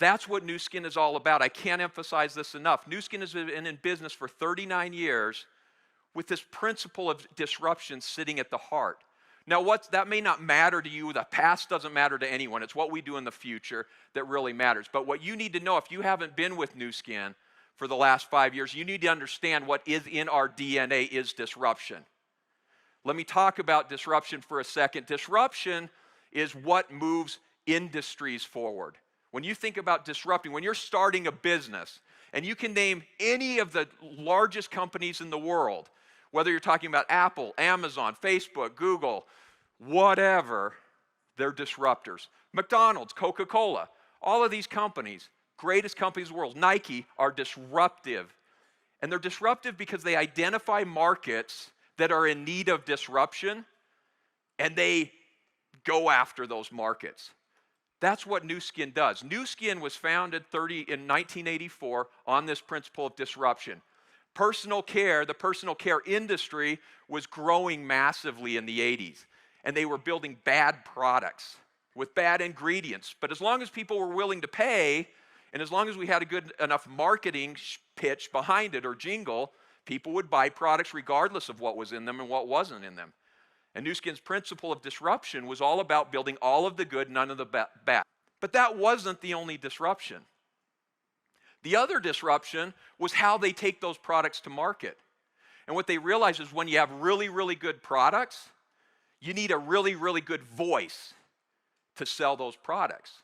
That's what Nu Skin is all about. I can't emphasize this enough. Nu Skin has been in business for 39 years with this principle of disruption sitting at the heart. Now, that may not matter to you. The past doesn't matter to anyone. It's what we do in the future that really matters. But what you need to know, if you haven't been with Nu Skin for the last 5 years, you need to understand what is in our DNA is disruption. Let me talk about disruption for a second. Disruption is what moves industries forward. When you think about disrupting, when you're starting a business, and you can name any of the largest companies in the world, whether you're talking about Apple, Amazon, Facebook, Google, whatever, they're disruptors. McDonald's, Coca-Cola, all of these companies, greatest companies in the world, Nike, are disruptive. And they're disruptive because they identify markets that are in need of disruption, and they go after those markets. That's what Nu Skin does. Nu Skin was founded in 1984 on this principle of disruption. Personal care, the personal care industry was growing massively in the 80s, and they were building bad products with bad ingredients. But as long as people were willing to pay, and as long as we had a good enough marketing pitch behind it or jingle, people would buy products regardless of what was in them and what wasn't in them. And Nu Skin's principle of disruption was all about building all of the good, none of the bad. But that wasn't the only disruption. The other disruption was how they take those products to market. And what they realized is when you have really, really good products, you need a really, really good voice to sell those products.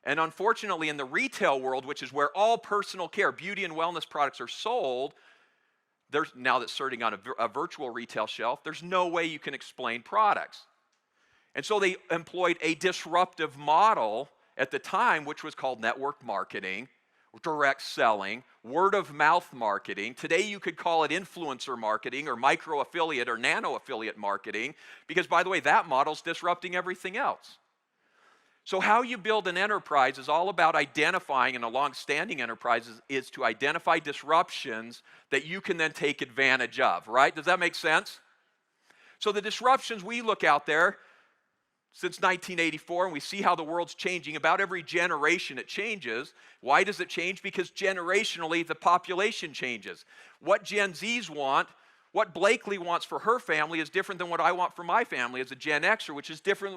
And unfortunately, in the retail world, which is where all personal care, beauty and wellness products are sold, now that's sitting on a virtual retail shelf, there's no way you can explain products. And so they employed a disruptive model at the time, which was called network marketing, direct selling, word of mouth marketing. Today you could call it influencer marketing or micro affiliate or nano affiliate marketing, because by the way, that model's disrupting everything else. So how you build an enterprise is all about identifying, and a long-standing enterprise is to identify disruptions that you can then take advantage of, right? Does that make sense? So the disruptions we look out there since 1984, and we see how the world's changing. About every generation it changes. Why does it change? Because generationally the population changes. What Gen Zs want, what Blakely wants for her family is different than what I want for my family as a Gen Xer, which is different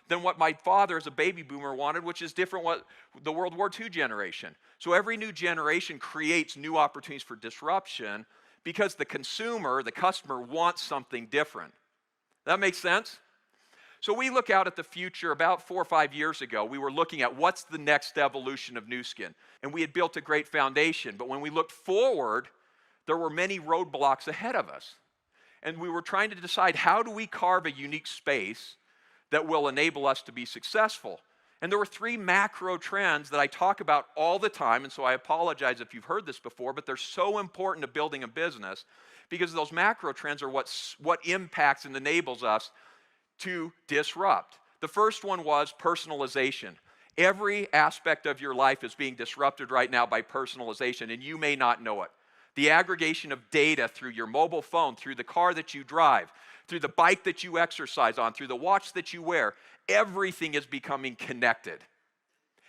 than what my father as a baby boomer wanted, which is different what the World War II generation. So every new generation creates new opportunities for disruption because the consumer, the customer, wants something different. That makes sense? So we look out at the future. About 4 or 5 years ago, we were looking at what's the next evolution of Nu Skin. And we had built a great foundation. But when we looked forward, there were many roadblocks ahead of us. And we were trying to decide, how do we carve a unique space that will enable us to be successful? And there were 3 macro trends that I talk about all the time. And so I apologize if you've heard this before, but they're so important to building a business because those macro trends are what impacts and enables us to disrupt. The first one was personalization. Every aspect of your life is being disrupted right now by personalization, and you may not know it. The aggregation of data through your mobile phone, through the car that you drive, through the bike that you exercise on, through the watch that you wear, everything is becoming connected.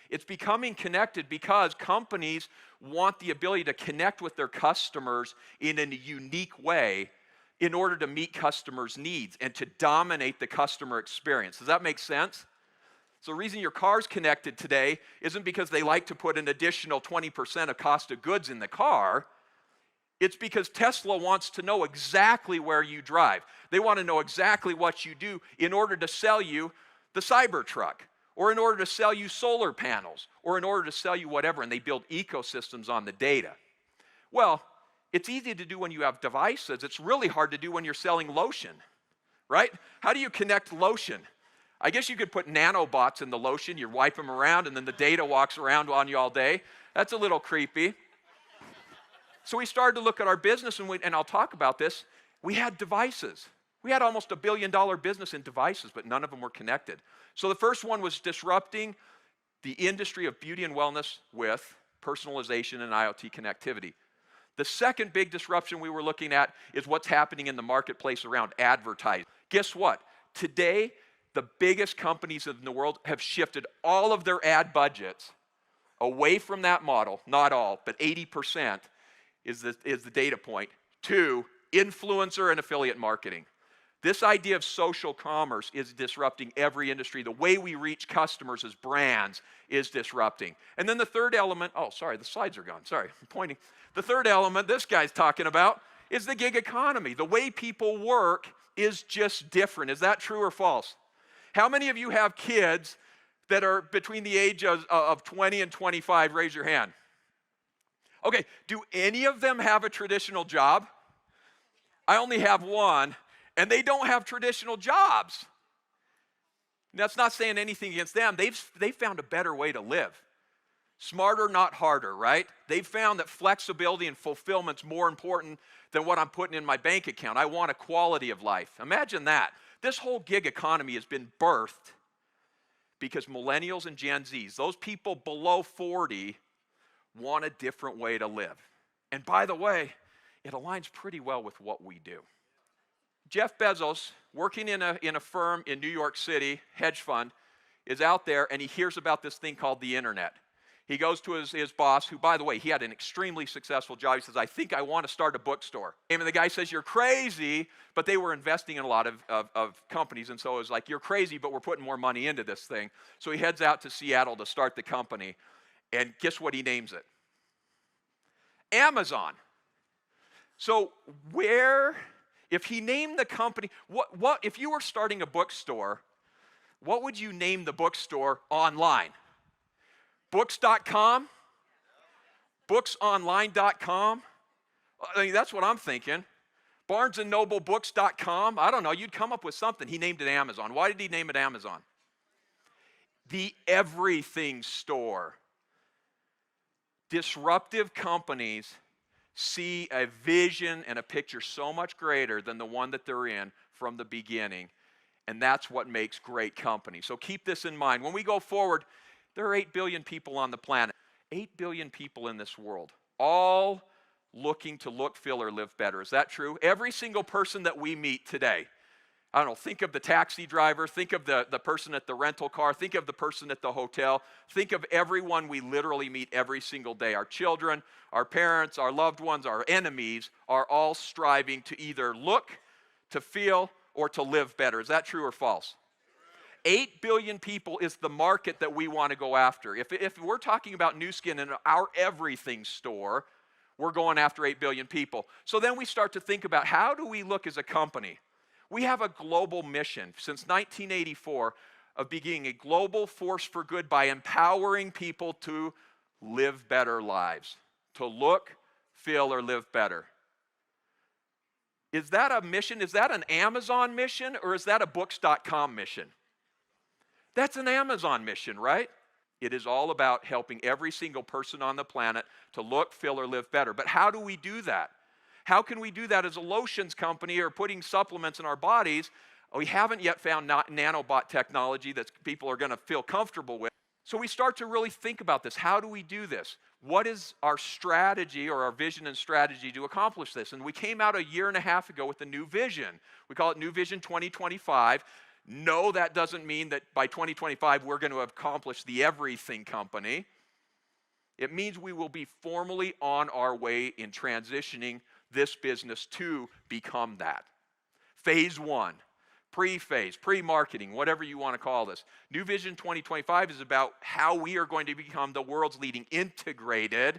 It's becoming connected because companies want the ability to connect with their customers in a unique way in order to meet customers' needs and to dominate the customer experience. Does that make sense? So the reason your car's connected today isn't because they like to put an additional 20% of cost of goods in the car. It's because Tesla wants to know exactly where you drive. They want to know exactly what you do in order to sell you the Cybertruck, or in order to sell you solar panels, or in order to sell you whatever, and they build ecosystems on the data. Well, it's easy to do when you have devices. It's really hard to do when you're selling lotion, right? How do you connect lotion? I guess you could put nanobots in the lotion. You wipe them around, and then the data walks around on you all day. That's a little creepy. So we started to look at our business, and I'll talk about this. We had devices. We had almost $1 billion business in devices, but none of them were connected. So the first one was disrupting the industry of beauty and wellness with personalization and IoT connectivity. The second big disruption we were looking at is what's happening in the marketplace around advertising. Guess what? Today, the biggest companies in the world have shifted all of their ad budgets away from that model, not all, but 80% is the data point, to influencer and affiliate marketing. This idea of social commerce is disrupting every industry. The way we reach customers as brands is disrupting. And then the third element, oh, sorry, the slides are gone. Sorry, I'm pointing. The third element this guy's talking about is the gig economy. The way people work is just different. Is that true or false? How many of you have kids that are between the age of 20 and 25? Raise your hand. Okay, do any of them have a traditional job? I only have one. And they don't have traditional jobs. That's not saying anything against them. They've found a better way to live. Smarter, not harder, right? They've found that flexibility and fulfillment's more important than what I'm putting in my bank account. I want a quality of life. Imagine that. This whole gig economy has been birthed because millennials and Gen Zs, those people below 40, want a different way to live. And by the way, it aligns pretty well with what we do. Jeff Bezos, working in a firm in New York City, hedge fund, is out there and he hears about this thing called the internet. He goes to his boss, who, by the way, he had an extremely successful job. He says, I think I want to start a bookstore. And the guy says, you're crazy, but they were investing in a lot of companies, and so it was like, you're crazy, but we're putting more money into this thing. So he heads out to Seattle to start the company, and guess what he names it? Amazon. So if he named the company, what if you were starting a bookstore, what would you name the bookstore online? Books.com? Booksonline.com? I mean, that's what I'm thinking. BarnesandNobleBooks.com? I don't know, you'd come up with something. He named it Amazon. Why did he name it Amazon? The everything store. Disruptive companies see a vision and a picture so much greater than the one that they're in from the beginning. And that's what makes great companies. So keep this in mind. When we go forward, there are 8 billion people on the planet. 8 billion people in this world, all looking to look, feel, or live better. Is that true? Every single person that we meet today, I don't know, think of the taxi driver, think of the person at the rental car, think of the person at the hotel, think of everyone we literally meet every single day. Our children, our parents, our loved ones, our enemies are all striving to either look, to feel, or to live better. Is that true or false? 8 billion people is the market that we want to go after. If we're talking about Nu Skin in our everything store, we're going after 8 billion people. So then we start to think about, how do we look as a company? We have a global mission since 1984 of being a global force for good by empowering people to live better lives, to look, feel, or live better. Is that a mission? Is that an Amazon mission, or is that a books.com mission? That's an Amazon mission, right? It is all about helping every single person on the planet to look, feel, or live better. But how do we do that? How can we do that as a lotions company or putting supplements in our bodies? We haven't yet found nanobot technology that people are going to feel comfortable with. So we start to really think about this. How do we do this? What is our strategy or our vision and strategy to accomplish this? And we came out a year and a half ago with a new vision. We call it New Vision 2025. No, that doesn't mean that by 2025 we're going to accomplish the everything company. It means we will be formally on our way in transitioning this business to become that. Phase 1, pre-phase, pre-marketing, whatever you want to call this. New Vision 2025 is about how we are going to become the world's leading integrated,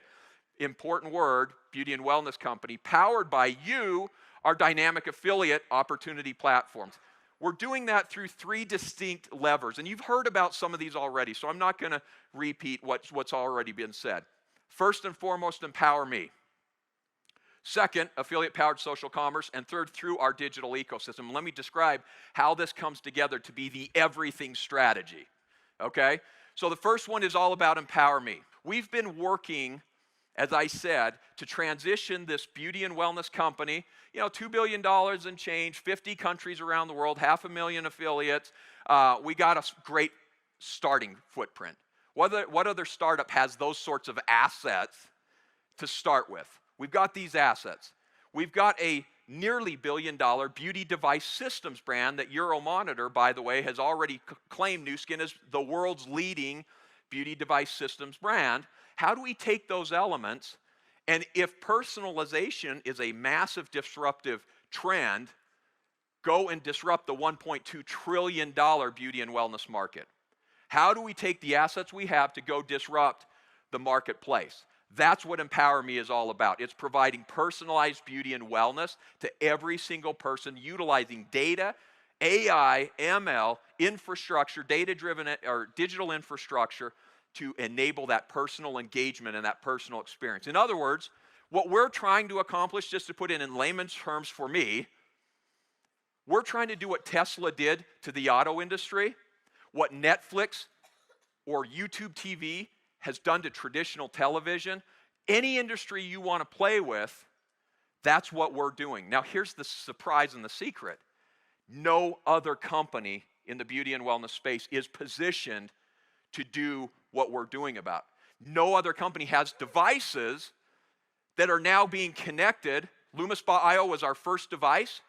important word, beauty and wellness company, powered by you, our dynamic affiliate opportunity platforms. We're doing that through 3 distinct levers, and you've heard about some of these already, so I'm not going to repeat what's already been said. First and foremost, empower me. Second, affiliate-powered social commerce. And third, through our digital ecosystem. Let me describe how this comes together to be the everything strategy, okay? So the first one is all about empower me. We've been working, as I said, to transition this beauty and wellness company, $2 billion and change, 50 countries around the world, 500,000 affiliates. We got a great starting footprint. What other startup has those sorts of assets to start with? We've got these assets. We've got a nearly $1 billion beauty device systems brand that Euromonitor, by the way, has already claimed Nu Skin as the world's leading beauty device systems brand, how do we take those elements, and if personalization is a massive disruptive trend, go and disrupt the $1.2 trillion beauty and wellness market? How do we take the assets we have to go disrupt the marketplace? That's what Empower Me is all about. It's providing personalized beauty and wellness to every single person, utilizing data, AI, ML, infrastructure, data-driven or digital infrastructure to enable that personal engagement and that personal experience. In other words, what we're trying to accomplish, just to put it in layman's terms for me, we're trying to do what Tesla did to the auto industry, what Netflix or YouTube TV has done to traditional television. Any industry you want to play with, that's what we're doing. Now, here's the surprise and the secret. No other company in the beauty and wellness space is positioned to do what we're doing about. No other company has devices that are now being connected. LumiSpa was our first device.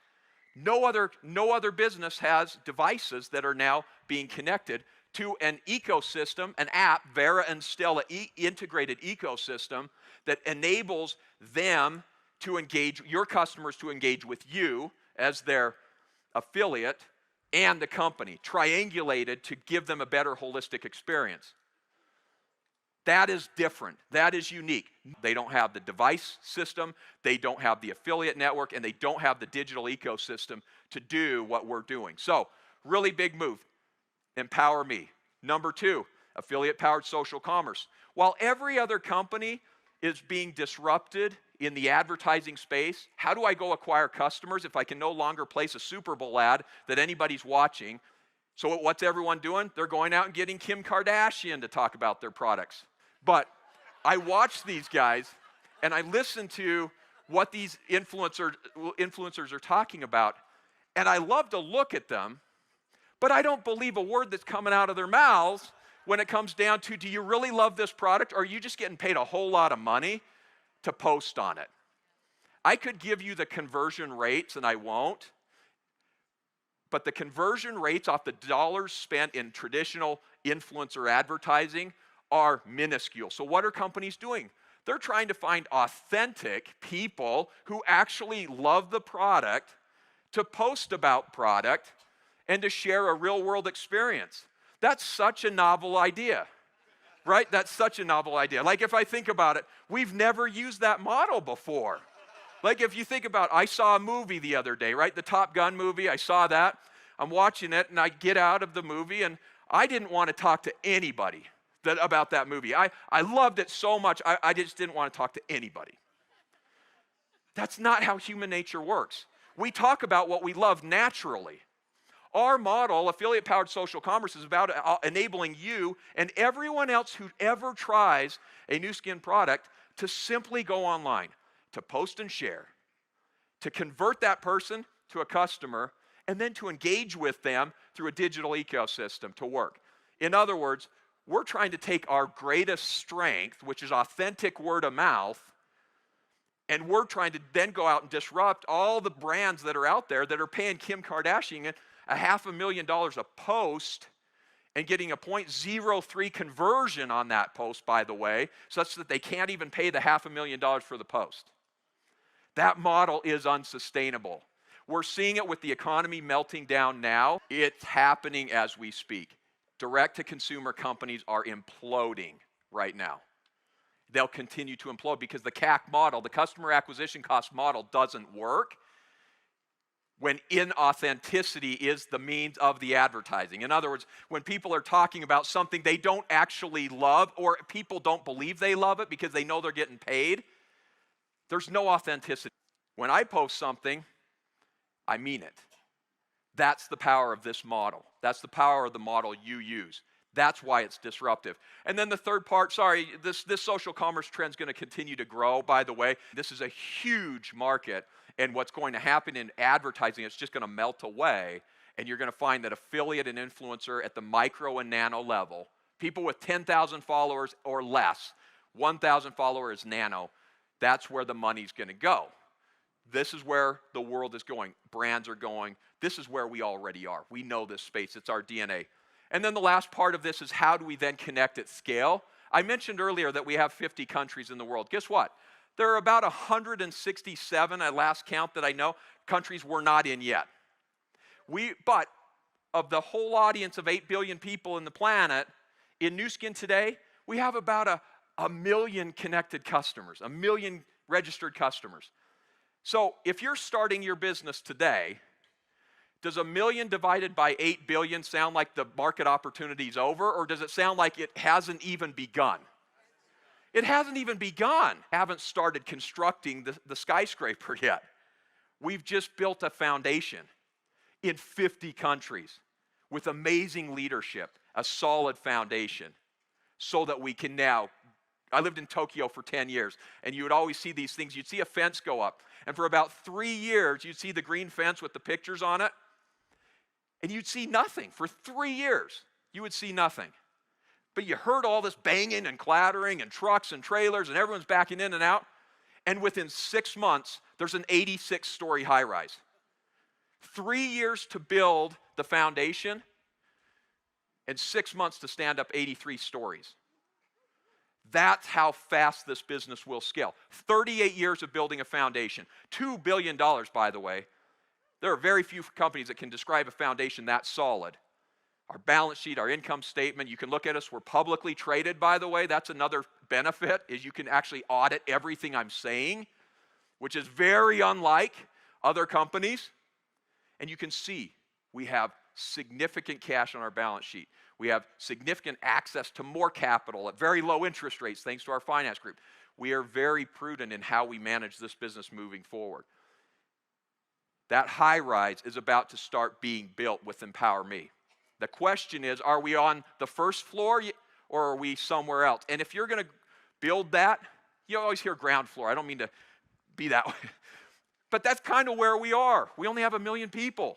No other business has devices that are now being connected to an ecosystem, an app, Vera and Stella integrated ecosystem that enables them to engage, your customers to engage with you as their affiliate and the company, triangulated to give them a better holistic experience. That is different. That is unique. They don't have the device system, they don't have the affiliate network, and they don't have the digital ecosystem to do what we're doing. So, really big move. Empower Me. Number 2, affiliate-powered social commerce. While every other company is being disrupted in the advertising space, how do I go acquire customers if I can no longer place a Super Bowl ad that anybody's watching? So what's everyone doing? They're going out and getting Kim Kardashian to talk about their products. But I watch these guys and I listen to what these influencers are talking about, and I love to look at them, but I don't believe a word that's coming out of their mouths when it comes down to, do you really love this product, or are you just getting paid a whole lot of money to post on it? I could give you the conversion rates, and I won't, but the conversion rates off the dollars spent in traditional influencer advertising are minuscule. So what are companies doing? They're trying to find authentic people who actually love the product to post about product and to share a real-world experience. That's such a novel idea, right? That's such a novel idea. Like, if I think about it, we've never used that model before. Like, if you think about, I saw a movie the other day, right? The Top Gun movie, I saw that. I'm watching it, and I get out of the movie, and I didn't want to talk to anybody about that movie. I loved it so much, I just didn't want to talk to anybody. That's not how human nature works. We talk about what we love naturally. Our model, affiliate-powered social commerce, is about enabling you and everyone else who ever tries a Nu Skin product to simply go online, to post and share, to convert that person to a customer, and then to engage with them through a digital ecosystem to work. In other words, we're trying to take our greatest strength, which is authentic word of mouth, and we're trying to then go out and disrupt all the brands that are out there that are paying Kim Kardashian $500,000 a post and getting a 0.03 conversion on that post, by the way, such that they can't even pay the $500,000 for the post. That model is unsustainable. We're seeing it with the economy melting down now. It's happening as we speak. Direct-to-consumer companies are imploding right now. They'll continue to implode because the CAC model, the customer acquisition cost model, doesn't work when inauthenticity is the means of the advertising. In other words, when people are talking about something they don't actually love, or people don't believe they love it because they know they're getting paid, there's no authenticity. When I post something, I mean it. That's the power of this model. That's the power of the model you use. That's why it's disruptive. And then the third part, this social commerce trend is going to continue to grow, by the way. This is a huge market, and what's going to happen in advertising, it's just going to melt away, and you're going to find that affiliate and influencer at the micro and nano level, people with 10,000 followers or less, 1,000 followers nano, that's where the money's going to go. This is where the world is going. Brands are going. This is where we already are. We know this space. It's our DNA. And then the last part of this is how do we then connect at scale? I mentioned earlier that we have 50 countries in the world. Guess what? There are about 167, at last count that I know, countries we're not in yet. But of the whole audience of 8 billion people in the planet, in Nu Skin today, we have about a million connected customers, a million registered customers. So if you're starting your business today, does a million divided by 8 billion sound like the market opportunity is over, or does it sound like it hasn't even begun? It hasn't even begun. Haven't started constructing the skyscraper yet. We've just built a foundation in 50 countries with amazing leadership, a solid foundation, so that we can now. I lived in Tokyo for 10 years, and you would always see these things. You'd see a fence go up, and for about 3 years, you'd see the green fence with the pictures on it, and you'd see nothing. For 3 years, you would see nothing. But you heard all this banging and clattering and trucks and trailers, and everyone's backing in and out, and within 6 months, there's an 86-story high-rise. 3 years to build the foundation, and 6 months to stand up 83 stories. That's how fast this business will scale. 38 years of building a foundation. $2 billion, by the way. There are very few companies that can describe a foundation that solid. Our balance sheet, our income statement, you can look at us. We're publicly traded, by the way. That's another benefit, is you can actually audit everything I'm saying, which is very unlike other companies. And you can see we have significant cash on our balance sheet. We have significant access to more capital at very low interest rates thanks to our finance group. We are very prudent in how we manage this business moving forward. That high rise is about to start being built with Empower Me. The question is, are we on the first floor or are we somewhere else? And if you're going to build that, you always hear ground floor. I don't mean to be that way. But that's kind of where we are. We only have 1 million people.